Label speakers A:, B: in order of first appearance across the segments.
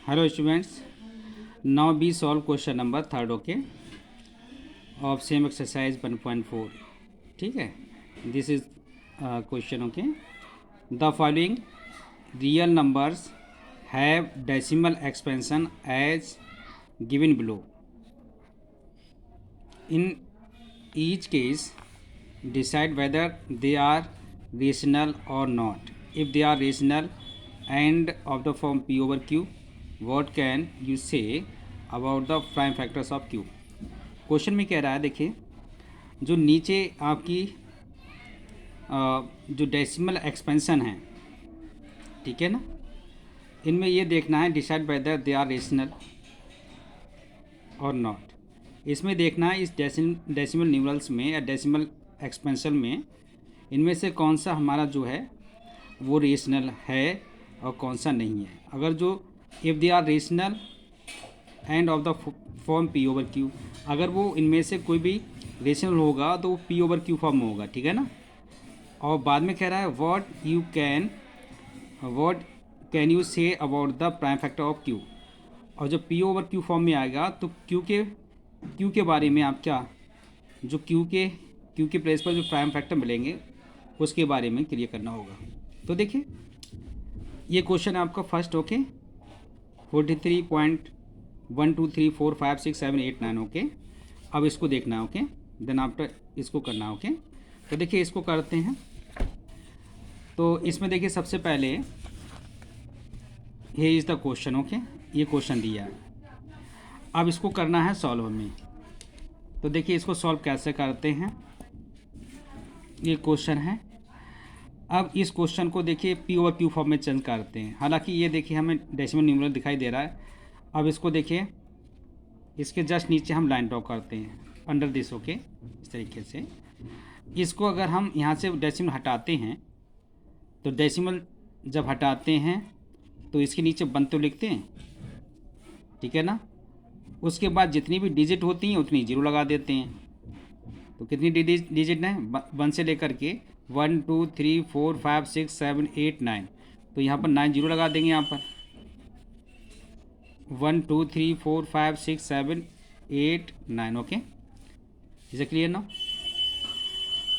A: Hello students, now we solve question number third okay of same exercise 1.4. ठीक है, this is question okay. The following real numbers have decimal expansion as given below. In each case, decide whether they are rational or not. If they are rational and of the form p over q, what can you say about the prime factors of q? Question में कह रहा है, देखिए जो नीचे आपकी जो decimal expansion है, ठीक है ना, इनमें ये देखना है decide whether they are rational और नॉट. इसमें देखना है इस डेसिमल न्यूमरल्स में या डेसिमल एक्सपेंशन में इनमें से कौन सा हमारा जो है वो रेशनल है और कौन सा नहीं है. अगर जो if they are rational and of the form P over Q, अगर वो इनमें से कोई भी रेशनल होगा तो वो पी ओवर क्यू फॉर्म में होगा, ठीक है ना. और बाद में कह रहा है what can you say about the prime factor of Q. और जब पी ओवर क्यू फॉर्म में आएगा तो क्यू के बारे में आप क्या, जो क्यू के प्लेस पर जो प्राइम फैक्टर मिलेंगे उसके बारे में क्लियर करना होगा. तो देखिए ये क्वेश्चन है आपका फर्स्ट ओके 43.123456789 ओके. अब इसको देखना है ओके, देन आफ्टर इसको करना है ओके. तो देखिए इसको करते हैं. तो इसमें देखिए सबसे पहले ये इज़ द क्वेश्चन ओके, ये क्वेश्चन दिया है. अब इसको करना है सॉल्व में. तो देखिए इसको सॉल्व कैसे करते हैं, ये क्वेश्चन है. अब इस क्वेश्चन को देखिए पी ओवर क्यू फॉर्म में चेंज करते हैं. हालांकि ये देखिए हमें डेसिमल न्यूमरल दिखाई दे रहा है. अब इसको देखिए इसके जस्ट नीचे हम लाइन ड्रॉ करते हैं अंडर दिस ओके. इस तरीके से इसको अगर हम यहाँ से डेसिमल हटाते हैं तो डेसिमल जब हटाते हैं तो इसके नीचे 1 तो लिखते हैं, ठीक है ना. उसके बाद जितनी भी डिजिट होती हैं उतनी जीरो लगा देते हैं. तो कितनी डिजिट हैं 1 से लेकर के 1 2 3 4 5 6 7 8 9. तो यहाँ पर 9 जीरो लगा देंगे. यहाँ पर 1 2 3 4 5 6 7 8 9 ओके. इसे क्लियर ना.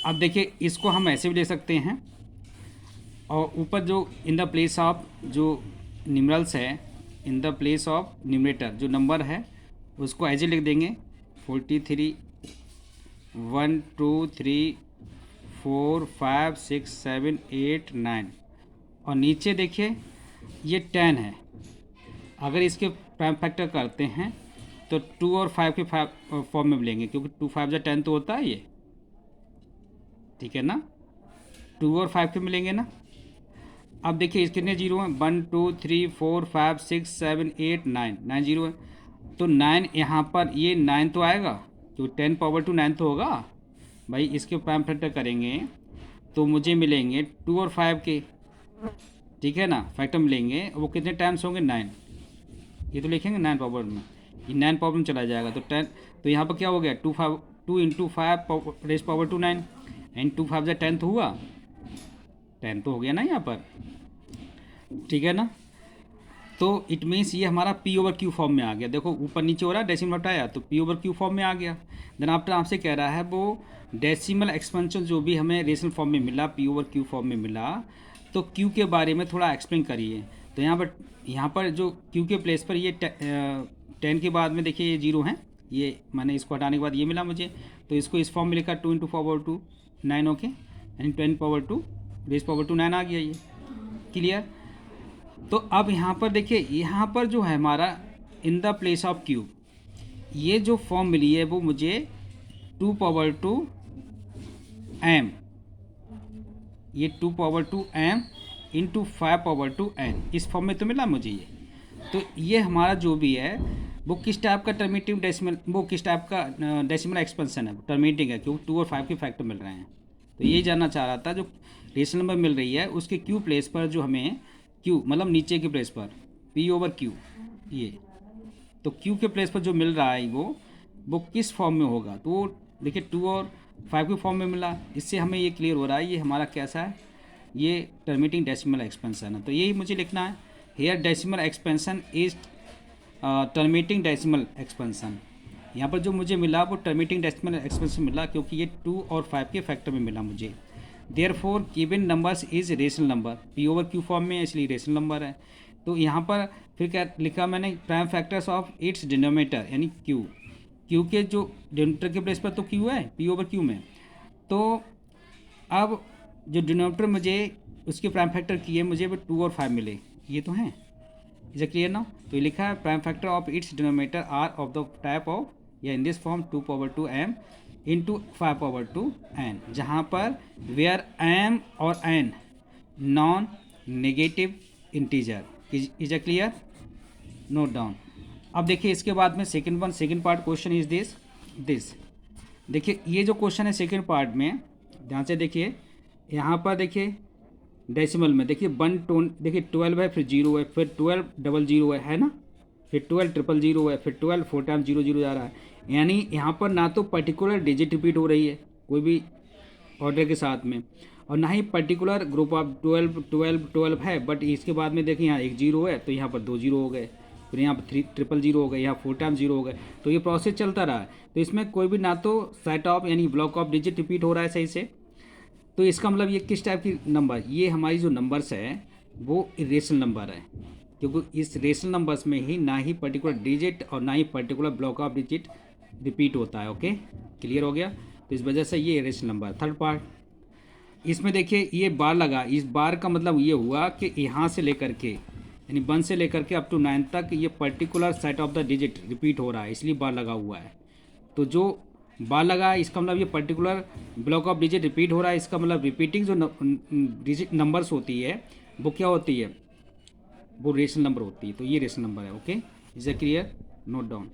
A: अब देखिए इसको हम ऐसे भी ले सकते हैं और ऊपर जो इन द प्लेस ऑफ जो न्यूमरल्स है, in the place of numerator जो नंबर है उसको ऐसे लिख देंगे 43 1 2 3 4 5 6 7 8 9. और नीचे देखिए ये 10 है. अगर इसके प्राइम फैक्टर करते हैं तो 2 और 5 के फॉर्म में मिलेंगे, क्योंकि 2 5 या 10 तो होता है ये, ठीक है ना. 2 और 5 के मिलेंगे ना. अब देखिए कितने जीरो हैं 1 2 3 4 5 6 7 8 9 9 जीरो है. तो 9 यहाँ पर ये 9 तो आएगा, तो 10 पावर टू 9 तो होगा भाई. इसके प्राइम फैक्टर करेंगे तो मुझे मिलेंगे 2 और 5 के, ठीक है ना, फैक्टर मिलेंगे. वो कितने टाइम्स होंगे 9. ये तो लिखेंगे 9 पावर में, ये 9 पावर में चला जाएगा. तो 10, तो यहाँ पर क्या हो गया 2 into 5 raise power to 9 and 2 5 या 10 तो हुआ, 10 तो हो गया ना यहाँ पर, ठीक है ना. तो इट मीन्स ये हमारा पी ओवर क्यू फॉर्म में आ गया. देखो ऊपर नीचे हो रहा है, डेसिमल हटाया तो पी ओवर क्यू फॉर्म में आ गया. देन आफ्टर आपसे कह रहा है वो डेसिमल एक्सपेंशन जो भी हमें रेशनल फॉर्म में मिला, पी ओवर क्यू फॉर्म में मिला, तो क्यू के बारे में थोड़ा एक्सप्लेन करिए. तो यहाँ पर जो क्यू के प्लेस पर ये 10 के बाद में देखिए ये जीरो हैं, ये मैंने इसको हटाने के बाद ये मिला मुझे. तो इसको इस फॉर्म में लिखा 2 into power to 9 okay, and 10 power to raise power to 9 आ गया. ये क्लियर. तो अब यहाँ पर देखिए यहाँ पर जो है हमारा in the place of Q ये जो फॉर्म मिली है वो मुझे 2 पावर टू m, ये 2 power two m into 5 power two n इस फॉर्म में तो मिला मुझे ये. तो ये हमारा जो भी है वो किस टाइप का टर्मिनेटिव डेसिमल, वो किस टाइप का डेसिमल एक्सपेंशन है, टर्मिनेटिंग है, क्योंकि 2 और 5 के फैक्टर मिल रहे हैं. तो यही जानना चाह रहा था, जो रेशनल नंबर मिल रही है उसके क्यू प्लेस पर जो हमें क्यू मतलब नीचे के प्लेस पर पी ओवर क्यू, ये तो क्यू के प्लेस पर जो मिल रहा है वो किस फॉर्म में होगा. तो देखिए 2 और 5 के फॉर्म में मिला. इससे हमें ये क्लियर हो रहा है ये हमारा कैसा है, ये टर्मिनेटिंग डेसिमल एक्सपेंशन है. तो यही मुझे लिखना है. Here decimal expansion is terminating decimal expansion. यहाँ पर जो मुझे मिला वो टर्मिनेटिंग डेसिमल एक्सपेंशन मिला, क्योंकि ये 2 और 5 के फैक्टर में मिला मुझे। Therefore given numbers is rational number, P/Q form में है इसलिए रेशनल नंबर है। तो यहाँ पर फिर क्या लिखा मैंने, prime factors of its denominator यानी Q के जो डिनोमिनेटर के प्लेस पर तो Q है P/Q में। तो अब जो डिनोमिनेटर मुझे उसके प्राइम फैक्टर किए मुझे वो 2 और 5 मिले, ये तो हैं। Is a clear now? तो ये लिखा है prime factor of its denominator are of the type of, या in this form 2/2m into 5/2n, जहाँ पर वेयर m और n non negative integer. Is a clear? Note down. अब देखिए इसके बाद में second part question is this. देखिए ये जो क्वेश्चन है सेकेंड पार्ट में, ध्यान से देखिए, यहाँ पर देखिए डेसिमल में देखिए 12 है, फिर 0 है, फिर 12 00 है ना, फिर 12 000 है, फिर 12 4 टाइम 0 0 जा रहा है। यानी यहाँ पर ना तो पर्टिकुलर डिजिट रिपीट हो रही है कोई भी ऑर्डर के साथ में, और ना ही पर्टिकुलर ग्रुप ऑफ 12 है, बट इसके बाद में देखिए यहाँ एक 0 है तो यहाँ पर 2 0 हो गए, फिर यहाँ पर 3 0 हो गए, यहाँ 4 टाइम 0 हो गए। तो ये प्रोसेस चलता रहा है। तो इसमें कोई भी ना तो सेट ऑफ यानी ब्लॉक ऑफ डिजिट रिपीट हो रहा है सही से। तो इसका मतलब ये किस टाइप की नंबर, ये हमारी जो नंबर्स है वो रेशनल नंबर है, क्योंकि इस रेशनल नंबर्स में ही ना ही पर्टिकुलर डिजिट और ना ही particular block of digit repeat होता है। ओके, क्लियर हो गया? तो इस वजह से ये रेशनल नंबर। थर्ड पार्ट, इसमें देखिए ये बार लगा, इस बार का मतलब ये हुआ कि यहाँ से लेकर के यानी 1 से लेकर के अप टू 9 तक ये particular set of the digit repeat हो रहा है, इसलिए बार लगा हुआ है। तो जो बार लगा है इसका मतलब ये particular block of digit repeat हो रहा है, इसका मतलब रिपीटिंग जो डिजिट नंबर्स होती है वो क्या होती है, वो रेशनल नंबर होती है। तो ये रेशनल नंबर है। Okay, is a clear? Note down.